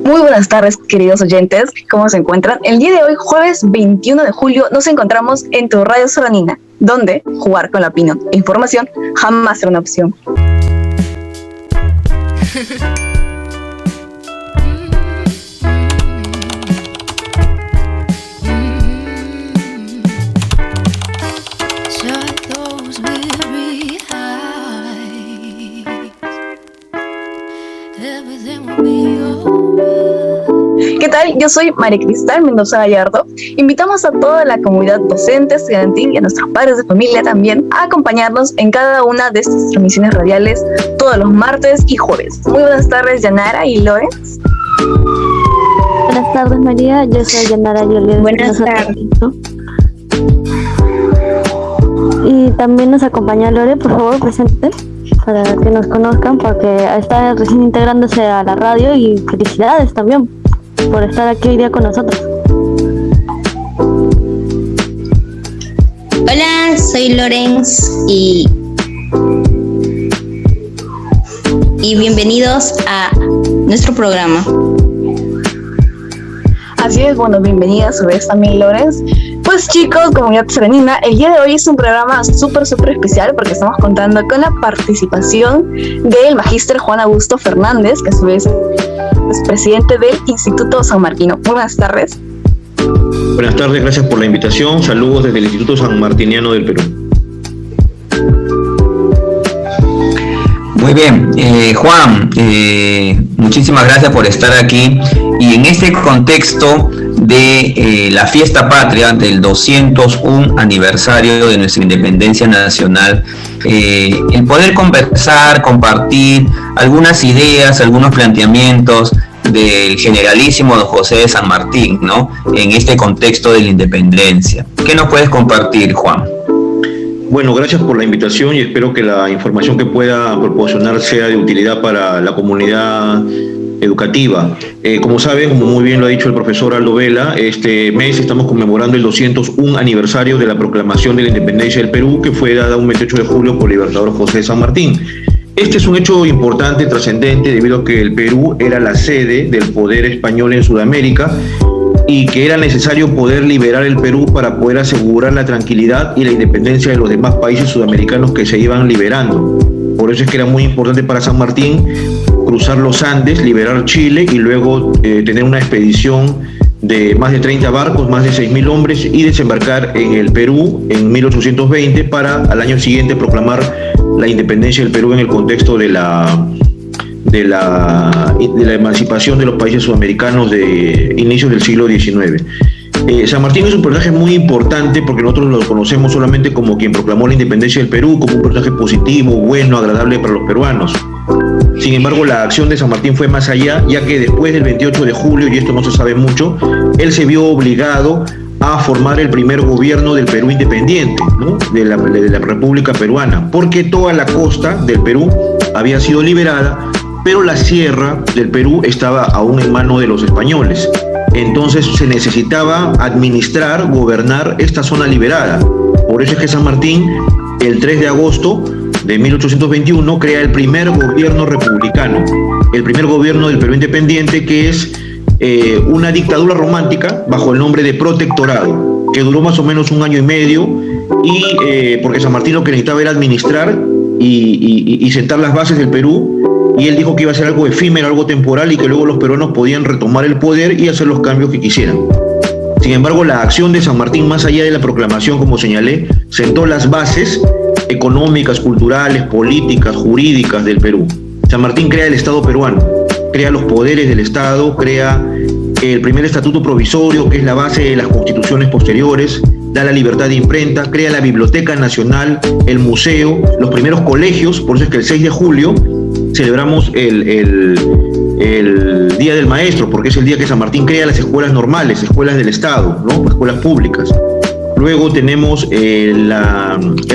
Muy buenas tardes, queridos oyentes. ¿Cómo se encuentran? El día de hoy, jueves 21 de julio, nos encontramos en tu radio Solanina, donde jugar con la opinión e información jamás será una opción. ¿Qué tal? Yo soy María Cristal Mendoza Gallardo. Invitamos a toda la comunidad docente, estudiantil y a nuestros padres de familia también a acompañarnos en cada una de estas transmisiones radiales todos los martes y jueves. Muy buenas tardes, Yanara y Lorenz. Buenas tardes, María. Yo soy Yanara Yolanda. Buenas tardes. Y también nos acompaña Lore. Por favor, presente para que nos conozcan, porque está recién integrándose a la radio, y felicidades también por estar aquí hoy día con nosotros. Hola, soy Lorenz y bienvenidos a nuestro programa. Así es, bueno, bienvenida a su vez también, Lorenz. Pues chicos, comunidad serenina, el día de hoy es un programa súper especial porque estamos contando con la participación del magíster Juan Augusto Fernández, que a su vez es presidente del Instituto San Martino. Muy buenas tardes. Buenas tardes, gracias por la invitación. Saludos desde el Instituto San Martiniano del Perú. Muy bien, Juan, muchísimas gracias por estar aquí. Y en este contexto de la fiesta patria del 201 aniversario de nuestra independencia nacional, el poder conversar, compartir algunas ideas, algunos planteamientos del generalísimo don José de San Martín, ¿no? En este contexto de la independencia. ¿Qué nos puedes compartir, Juan? Bueno, gracias por la invitación y espero que la información que pueda proporcionar sea de utilidad para la comunidad educativa. Como saben, como muy bien lo ha dicho el profesor Aldo Vela, este mes estamos conmemorando el 201 aniversario de la proclamación de la independencia del Perú, que fue dada un 28 de julio por el libertador José de San Martín. Este es un hecho importante, trascendente, debido a que el Perú era la sede del poder español en Sudamérica y que era necesario poder liberar el Perú para poder asegurar la tranquilidad y la independencia de los demás países sudamericanos que se iban liberando. Por eso es que era muy importante para San Martín cruzar los Andes, liberar Chile y luego tener una expedición de más de 30 barcos, más de 6.000 hombres y desembarcar en el Perú en 1820 para al año siguiente proclamar la independencia del Perú en el contexto de la emancipación de los países sudamericanos de inicios del siglo XIX. San Martín es un personaje muy importante porque nosotros lo conocemos solamente como quien proclamó la independencia del Perú, como un personaje positivo, bueno, agradable para los peruanos. Sin embargo, la acción de San Martín fue más allá, ya que después del 28 de julio, y esto no se sabe mucho, él se vio obligado a formar el primer gobierno del Perú independiente, ¿no? de la República Peruana, porque toda la costa del Perú había sido liberada, pero la sierra del Perú estaba aún en manos de los españoles. Entonces se necesitaba administrar, gobernar esta zona liberada. Por eso es que San Martín, el 3 de agosto de 1821, crea el primer gobierno republicano, el primer gobierno del Perú independiente, que es una dictadura romántica bajo el nombre de protectorado, que duró más o menos 1 año y medio, y porque San Martín lo que necesitaba era administrar y sentar las bases del Perú, y él dijo que iba a ser algo efímero, algo temporal, y que luego los peruanos podían retomar el poder y hacer los cambios que quisieran. Sin embargo, la acción de San Martín, más allá de la proclamación, como señalé, sentó las bases económicas, culturales, políticas, jurídicas del Perú. San Martín crea el Estado peruano, crea los poderes del Estado, crea el primer estatuto provisorio, que es la base de las constituciones posteriores, da la libertad de imprenta, crea la Biblioteca Nacional, el museo, los primeros colegios. Por eso es que el 6 de julio celebramos el Día del Maestro, porque es el día que San Martín crea las escuelas normales, escuelas del Estado, ¿no? Escuelas públicas. Luego tenemos el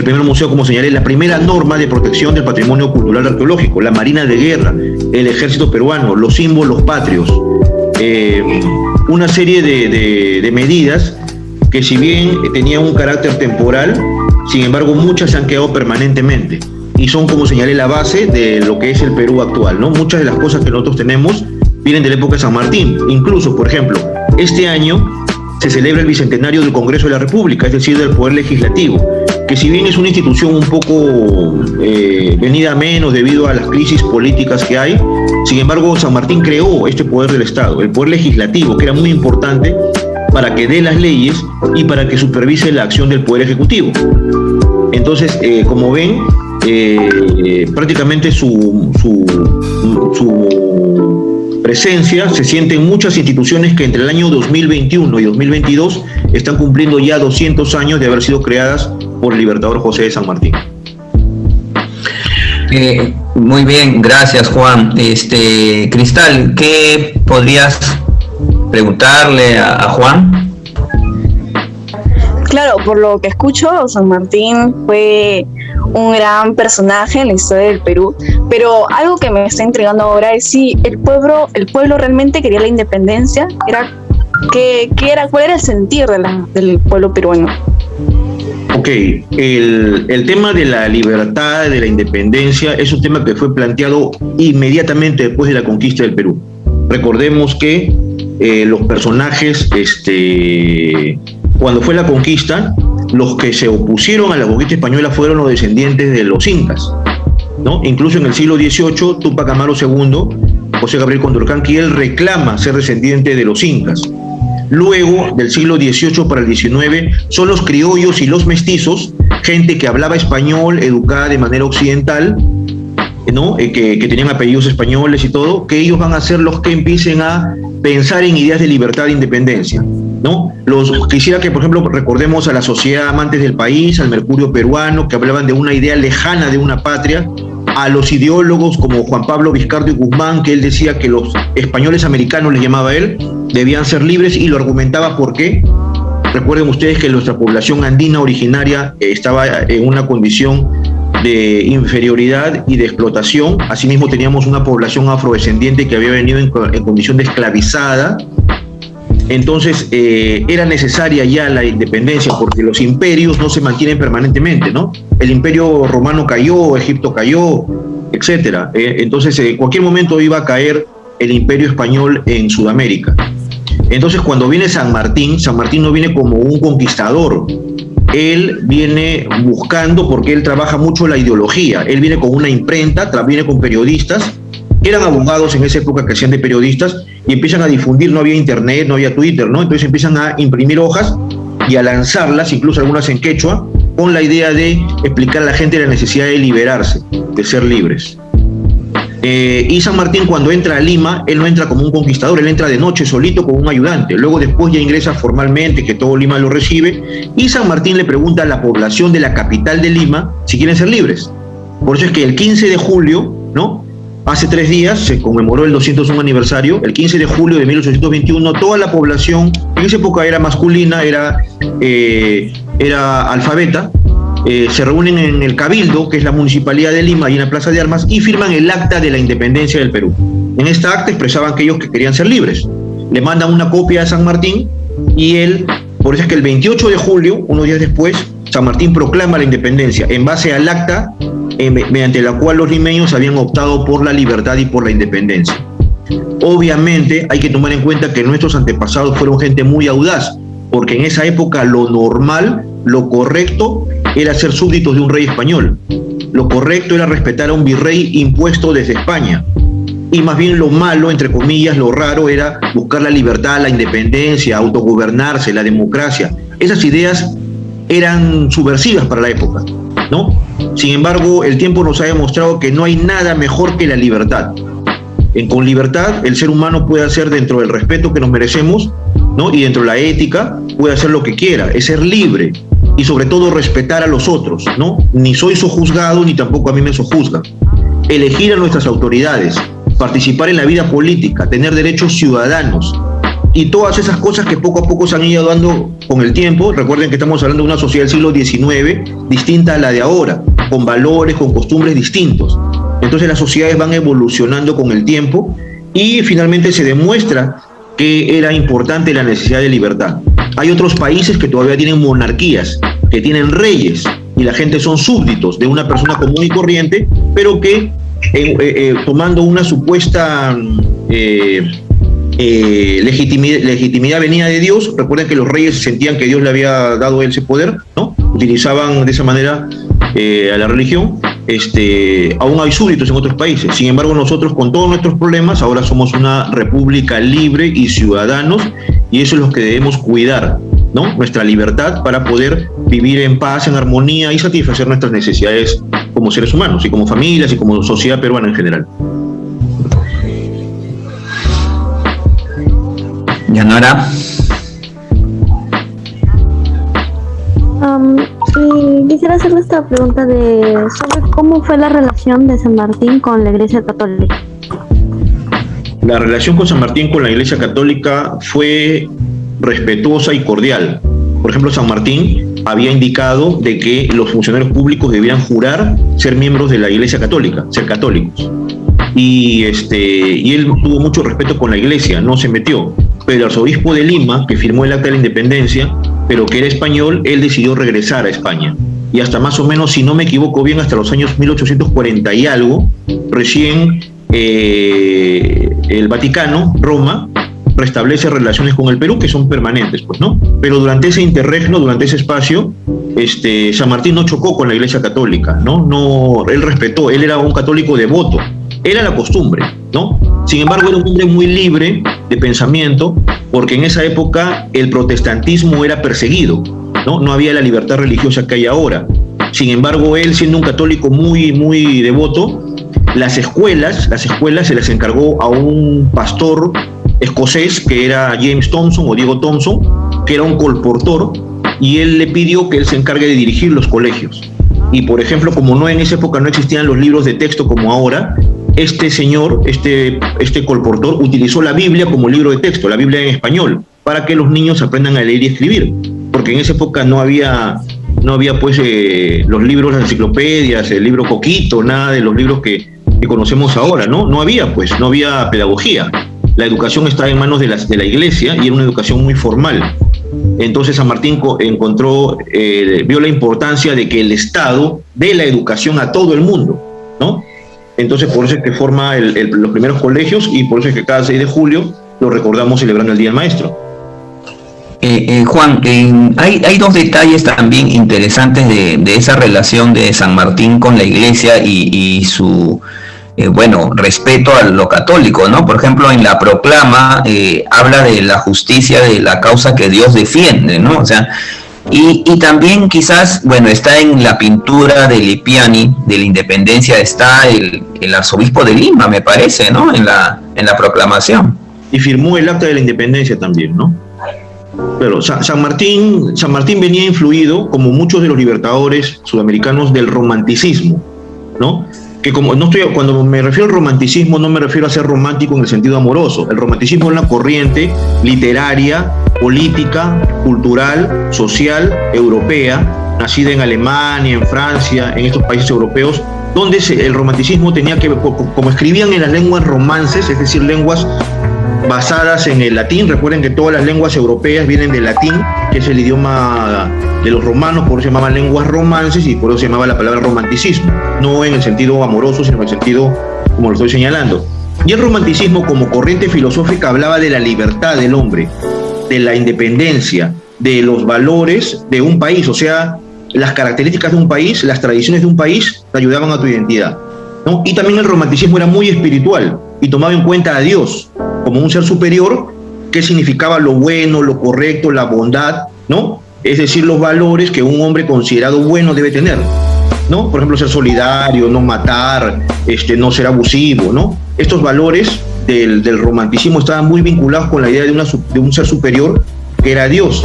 primer museo, como señalé, la primera norma de protección del patrimonio cultural arqueológico, la Marina de Guerra, el Ejército Peruano, los símbolos patrios, una serie de medidas que, si bien tenían un carácter temporal, sin embargo muchas se han quedado permanentemente y son, como señalé, la base de lo que es el Perú actual, ¿no? Muchas de las cosas que nosotros tenemos vienen de la época de San Martín. Incluso, por ejemplo, este año se celebra el bicentenario del Congreso de la República, es decir, del Poder Legislativo, que si bien es una institución un poco venida a menos debido a las crisis políticas que hay, sin embargo, San Martín creó este poder del Estado, el Poder Legislativo, que era muy importante para que dé las leyes y para que supervise la acción del Poder Ejecutivo. Entonces, como ven, prácticamente su presencia se siente en muchas instituciones que entre el año 2021 y 2022 están cumpliendo ya 200 años de haber sido creadas por el libertador José de San Martín. Muy bien, gracias, Juan. Cristal, ¿qué podrías preguntarle a Juan? Claro, por lo que escucho, San Martín fue un gran personaje en la historia del Perú, pero algo que me está intrigando ahora es si el pueblo realmente quería la independencia. ¿Cuál era el sentir del pueblo peruano? Ok, el tema de la libertad, de la independencia, es un tema que fue planteado inmediatamente después de la conquista del Perú. Recordemos que los personajes, cuando fue la conquista, los que se opusieron a la conquista española fueron los descendientes de los incas, ¿no? Incluso en el siglo XVIII, Túpac Amaru II, José Gabriel Condorcanqui, él reclama ser descendiente de los incas. Luego, del siglo XVIII para el XIX, son los criollos y los mestizos, gente que hablaba español, educada de manera occidental, ¿no? Que tenían apellidos españoles y todo, que ellos van a ser los que empiecen a pensar en ideas de libertad e independencia, ¿no? Quisiera que, por ejemplo, recordemos a la Sociedad Amantes del País, al Mercurio peruano, que hablaban de una idea lejana de una patria, a los ideólogos como Juan Pablo Vizcardo y Guzmán, que él decía que los españoles americanos, les llamaba él, debían ser libres, y lo argumentaba porque recuerden ustedes que nuestra población andina originaria estaba en una condición de inferioridad y de explotación. Asimismo teníamos una población afrodescendiente que había venido en condición de esclavizada. Entonces era necesaria ya la independencia, porque los imperios no se mantienen permanentemente, ¿no? El imperio romano cayó, Egipto cayó, etcétera. Entonces en cualquier momento iba a caer el imperio español en Sudamérica. Entonces cuando viene San Martín no viene como un conquistador. Él viene buscando, porque él trabaja mucho la ideología. Él viene con una imprenta, viene con periodistas, eran abogados en esa época que hacían de periodistas, y empiezan a difundir, no había internet, no había Twitter, ¿no? Entonces empiezan a imprimir hojas y a lanzarlas, incluso algunas en quechua, con la idea de explicar a la gente la necesidad de liberarse, de ser libres. Y San Martín, cuando entra a Lima, él no entra como un conquistador, él entra de noche solito con un ayudante. Luego después ya ingresa formalmente, que todo Lima lo recibe, y San Martín le pregunta a la población de la capital de Lima si quieren ser libres. Por eso es que el 15 de julio, ¿no? Hace 3 días se conmemoró el 201 aniversario, el 15 de julio de 1821, toda la población, en esa época era masculina, era alfabeta, se reúnen en el Cabildo, que es la Municipalidad de Lima, y en la Plaza de Armas, y firman el acta de la independencia del Perú. En esta acta expresaban que ellos que querían ser libres. Le mandan una copia a San Martín, y él, por eso es que el 28 de julio, unos días después, San Martín proclama la independencia en base al acta mediante la cual los limeños habían optado por la libertad y por la independencia. Obviamente hay que tomar en cuenta que nuestros antepasados fueron gente muy audaz, porque en esa época lo normal, lo correcto, era ser súbditos de un rey español. Lo correcto era respetar a un virrey impuesto desde España. Y más bien lo malo, entre comillas, lo raro, era buscar la libertad, la independencia, autogobernarse, la democracia. Esas ideas eran subversivas para la época, ¿no? Sin embargo, el tiempo nos ha demostrado que no hay nada mejor que la libertad. Con libertad, el ser humano puede hacer, dentro del respeto que nos merecemos, ¿no? Y dentro de la ética, puede hacer lo que quiera, es ser libre y sobre todo respetar a los otros, ¿no? Ni soy sojuzgado ni tampoco a mí me sojuzgan. Elegir a nuestras autoridades, participar en la vida política, tener derechos ciudadanos y todas esas cosas que poco a poco se han ido dando con el tiempo. Recuerden que estamos hablando de una sociedad del siglo XIX distinta a la de ahora, con valores, con costumbres distintos. Entonces las sociedades van evolucionando con el tiempo y finalmente se demuestra que era importante la necesidad de libertad. Hay otros países que todavía tienen monarquías, que tienen reyes y la gente son súbditos de una persona común y corriente, pero que tomando una supuesta legitimidad venía de Dios. Recuerden que los reyes sentían que Dios le había dado a él ese poder, ¿no? Utilizaban de esa manera a la religión. Aún hay súbditos en otros países. Sin embargo, nosotros, con todos nuestros problemas, ahora somos una república libre y ciudadanos, y eso es lo que debemos cuidar, ¿no? Nuestra libertad para poder vivir en paz, en armonía y satisfacer nuestras necesidades como seres humanos y como familias y como sociedad peruana en general. Yanara. Y quisiera hacerle esta pregunta sobre cómo fue la relación de San Martín con la Iglesia Católica. La relación con San Martín con la Iglesia Católica fue respetuosa y cordial. Por ejemplo, San Martín había indicado de que los funcionarios públicos debían jurar ser miembros de la Iglesia Católica, ser católicos. Y él tuvo mucho respeto con la Iglesia, no se metió. Pero el arzobispo de Lima, que firmó el acta de la independencia, pero que era español, él decidió regresar a España. Y hasta más o menos, si no me equivoco bien, hasta los años 1840 y algo, recién el Vaticano, Roma, restablece relaciones con el Perú que son permanentes, pues, ¿no? Pero durante ese interregno, durante ese espacio, San Martín no chocó con la Iglesia Católica, ¿no? Él respetó, él era un católico devoto, era la costumbre, ¿no? Sin embargo, era un hombre muy libre de pensamiento, porque en esa época el protestantismo era perseguido, ¿no? No había la libertad religiosa que hay ahora. Sin embargo, él, siendo un católico muy, muy devoto, las escuelas se las encargó a un pastor escocés que era James Thompson o Diego Thompson, que era un colportor, y él le pidió que él se encargue de dirigir los colegios. Y por ejemplo, como en esa época no existían los libros de texto como ahora, este señor, este colportor, utilizó la Biblia como libro de texto, la Biblia en español, para que los niños aprendan a leer y escribir, porque en esa época no había pues los libros, las enciclopedias, el libro Coquito, nada de los libros que conocemos ahora, ¿no? No había pedagogía. La educación estaba en manos de la Iglesia y era una educación muy formal. Entonces San Martín vio la importancia de que el Estado dé la educación a todo el mundo, ¿no? Entonces por eso es que forma los primeros colegios, y por eso es que cada 6 de julio lo recordamos celebrando el Día del Maestro. Juan, hay 2 detalles también interesantes de esa relación de San Martín con la Iglesia y su respeto a lo católico, ¿no? Por ejemplo, en la proclama habla de la justicia de la causa que Dios defiende, ¿no? O sea, y también quizás, está en la pintura de Lippiani, de la Independencia, está el arzobispo de Lima, me parece, ¿no? En la proclamación. Y firmó el acta de la Independencia también, ¿no? Pero San Martín venía influido, como muchos de los libertadores sudamericanos, del romanticismo, ¿no? Que cuando me refiero al romanticismo, no me refiero a ser romántico en el sentido amoroso. El romanticismo es una corriente literaria, política, cultural, social, europea, nacida en Alemania, en Francia, en estos países europeos, donde el romanticismo tenía que ver, como escribían en las lenguas romances, es decir, lenguas basadas en el latín. Recuerden que todas las lenguas europeas vienen del latín, que es el idioma de los romanos, por eso se llamaban lenguas romances y por eso se llamaba la palabra romanticismo, no en el sentido amoroso, sino en el sentido como lo estoy señalando. Y el romanticismo, como corriente filosófica, hablaba de la libertad del hombre, de la independencia, de los valores de un país, o sea, las características de un país, las tradiciones de un país te ayudaban a tu identidad, ¿no? Y también el romanticismo era muy espiritual y tomaba en cuenta a Dios como un ser superior, que significaba lo bueno, lo correcto, la bondad, ¿no? Es decir, los valores que un hombre considerado bueno debe tener, ¿no? Por ejemplo, ser solidario, no matar, no ser abusivo, ¿no? Estos valores del romanticismo estaban muy vinculados con la idea de un ser superior que era Dios,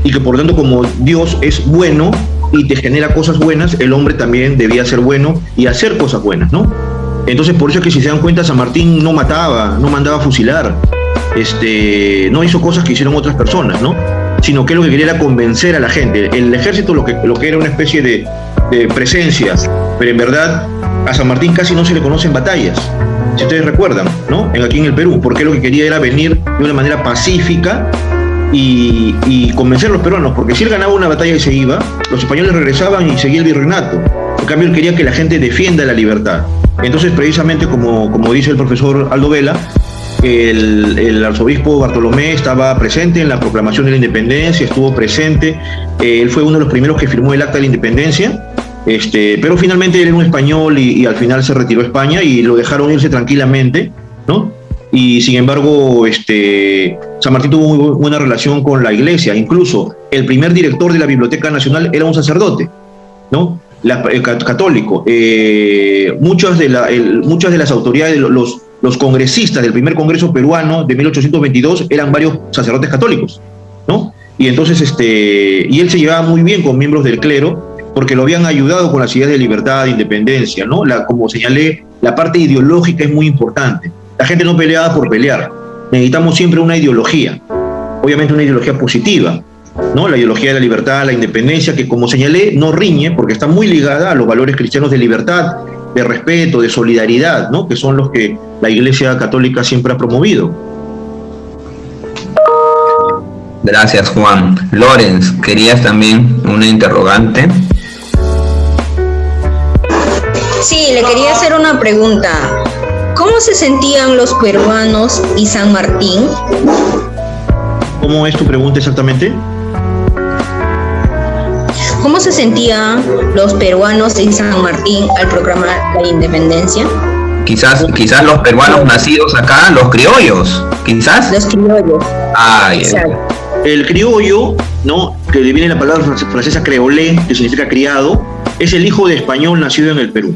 y que por lo tanto, como Dios es bueno y te genera cosas buenas, el hombre también debía ser bueno y hacer cosas buenas, ¿no? Entonces, por eso es que, si se dan cuenta, San Martín no mataba, no mandaba a fusilar, no hizo cosas que hicieron otras personas, ¿no? Sino que lo que quería era convencer a la gente. El ejército lo que era una especie de presencia, pero en verdad a San Martín casi no se le conocen batallas, si ustedes recuerdan, ¿no? Aquí en el Perú, porque lo que quería era venir de una manera pacífica y convencer a los peruanos, porque si él ganaba una batalla y se iba, los españoles regresaban y seguía el virreinato. En cambio, él quería que la gente defienda la libertad. Entonces, precisamente como dice el profesor Aldo Vela, El arzobispo Bartolomé estaba presente en la proclamación de la independencia, estuvo presente, él fue uno de los primeros que firmó el acta de la independencia, pero finalmente él era un español y al final se retiró a España y lo dejaron irse tranquilamente, ¿no? Y sin embargo, San Martín tuvo muy buena relación con la iglesia. Incluso el primer director de la Biblioteca Nacional era un sacerdote, ¿no? Católico. Muchas de las autoridades, los congresistas del primer Congreso peruano de 1822 eran varios sacerdotes católicos, ¿no? Y entonces, y él se llevaba muy bien con miembros del clero porque lo habían ayudado con las ideas de libertad, de independencia, ¿no? Como señalé, la parte ideológica es muy importante. La gente no peleaba por pelear. Necesitamos siempre una ideología, obviamente una ideología positiva, ¿no? La ideología de la libertad, la independencia, que como señalé, no riñe porque está muy ligada a los valores cristianos de libertad, de respeto, de solidaridad, ¿no? Que son los que la Iglesia Católica siempre ha promovido. Gracias, Juan. Lorenz, ¿querías también una interrogante? Sí, le quería hacer una pregunta. ¿Cómo se sentían los peruanos y San Martín? ¿Cómo es tu pregunta exactamente? ¿Cómo se sentían los peruanos y San Martín al proclamar la independencia? Quizás los peruanos nacidos acá, los criollos, quizás. Los criollos. Exacto. El criollo, ¿no? Que viene la palabra francesa creolé, que significa criado, es el hijo de español nacido en el Perú.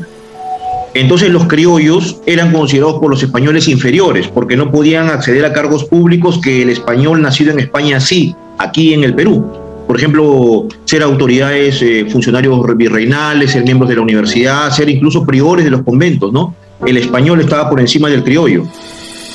Entonces los criollos eran considerados por los españoles inferiores, porque no podían acceder a cargos públicos que el español nacido en España sí, aquí en el Perú. Por ejemplo, ser autoridades, funcionarios virreinales, ser miembros de la universidad, ser incluso priores de los conventos, ¿no? El español estaba por encima del criollo.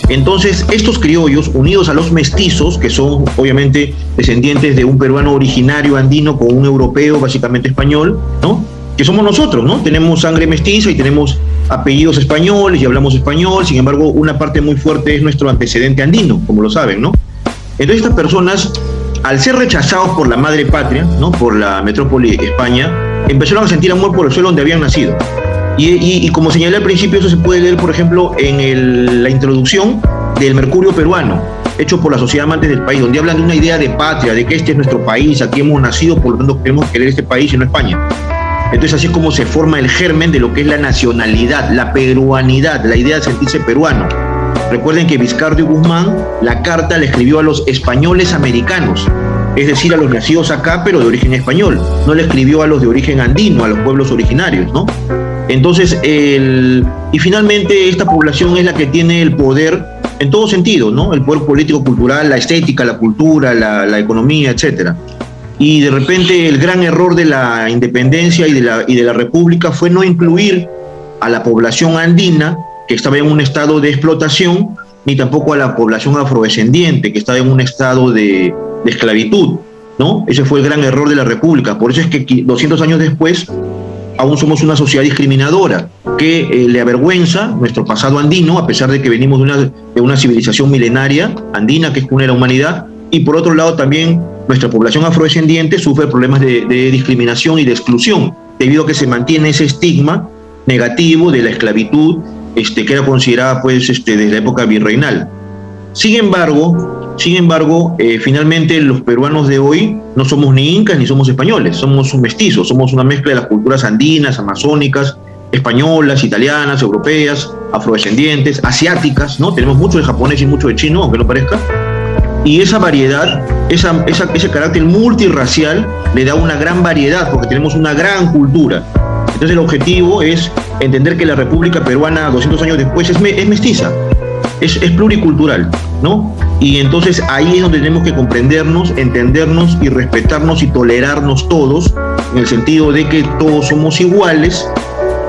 Entonces, estos criollos, unidos a los mestizos, que son obviamente descendientes de un peruano originario andino con un europeo básicamente español, ¿no? Que somos nosotros, ¿no? Tenemos sangre mestiza y tenemos apellidos españoles y hablamos español, sin embargo, una parte muy fuerte es nuestro antecedente andino, como lo saben, ¿no? Entonces, estas personas, al ser rechazados por la madre patria, ¿no? Por la metrópoli España, empezaron a sentir amor por el suelo donde habían nacido. Y como señalé al principio, eso se puede leer, por ejemplo, en la introducción del Mercurio peruano, hecho por la Sociedad Amantes del País, donde hablan de una idea de patria, de que este es nuestro país, aquí hemos nacido, por lo tanto queremos querer este país y no España. Entonces así es como se forma el germen de lo que es la nacionalidad, la peruanidad, la idea de sentirse peruano. Recuerden que Vizcardo y Guzmán la carta la escribió a los españoles americanos, es decir, a los nacidos acá pero de origen español, no le escribió a los de origen andino, a los pueblos originarios, ¿no? Entonces, y finalmente esta población es la que tiene el poder en todo sentido, ¿no? El poder político, cultural, la estética, la cultura, la economía, etcétera. Y de repente el gran error de la independencia y de la república fue no incluir a la población andina, que estaba en un estado de explotación, ni tampoco a la población afrodescendiente, que estaba en un estado de esclavitud, ¿no? Ese fue el gran error de la república. Por eso es que 200 años después aún somos una sociedad discriminadora que le avergüenza nuestro pasado andino, a pesar de que venimos de una civilización milenaria andina que es cuna de la humanidad, y por otro lado también nuestra población afrodescendiente sufre problemas de discriminación y de exclusión, debido a que se mantiene ese estigma negativo de la esclavitud que era considerada pues desde la época virreinal. Sin embargo, finalmente los peruanos de hoy no somos ni incas ni somos españoles, somos mestizos, somos una mezcla de las culturas andinas, amazónicas, españolas, italianas, europeas, afrodescendientes, asiáticas, ¿no? Tenemos mucho de japonés y mucho de chino, aunque no parezca. Y esa variedad, ese carácter multirracial le da una gran variedad porque tenemos una gran cultura. Entonces el objetivo es entender que la República Peruana 200 años después es mestiza, es pluricultural, ¿no? Y entonces ahí es donde tenemos que comprendernos, entendernos y respetarnos y tolerarnos todos, en el sentido de que todos somos iguales,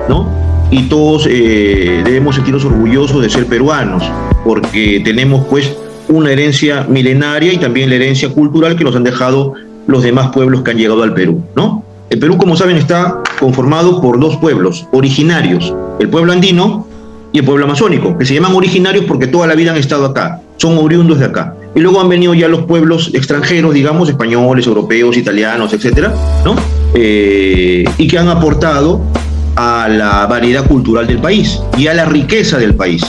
¿no? Y todos debemos sentirnos orgullosos de ser peruanos, porque tenemos pues una herencia milenaria y también la herencia cultural que nos han dejado los demás pueblos que han llegado al Perú, ¿no? El Perú, como saben, está conformado por dos pueblos originarios, el pueblo andino y el pueblo amazónico, que se llaman originarios porque toda la vida han estado acá, son oriundos de acá. Y luego han venido ya los pueblos extranjeros, digamos, españoles, europeos, italianos, etcétera, ¿no? Y que han aportado a la variedad cultural del país y a la riqueza del país.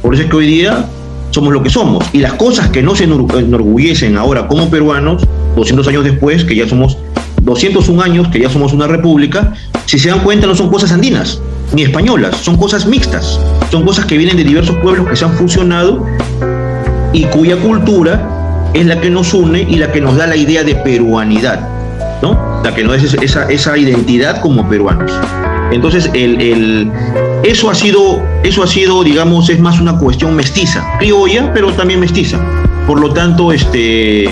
Por eso es que hoy día somos lo que somos. Y las cosas que nos enorgullecen ahora como peruanos, 200 años después, que ya somos 201 años, que ya somos una república, si se dan cuenta no son cosas andinas ni españolas, son cosas mixtas, son cosas que vienen de diversos pueblos que se han fusionado y cuya cultura es la que nos une y la que nos da la idea de peruanidad, ¿no? La que nos da esa identidad como peruanos. Entonces, eso ha sido, digamos, es más una cuestión mestiza, criolla, pero también mestiza. Por lo tanto, ese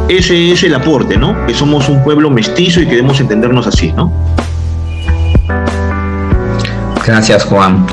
es el aporte, ¿no? Que somos un pueblo mestizo y que debemos entendernos así, ¿no? Gracias, Juan.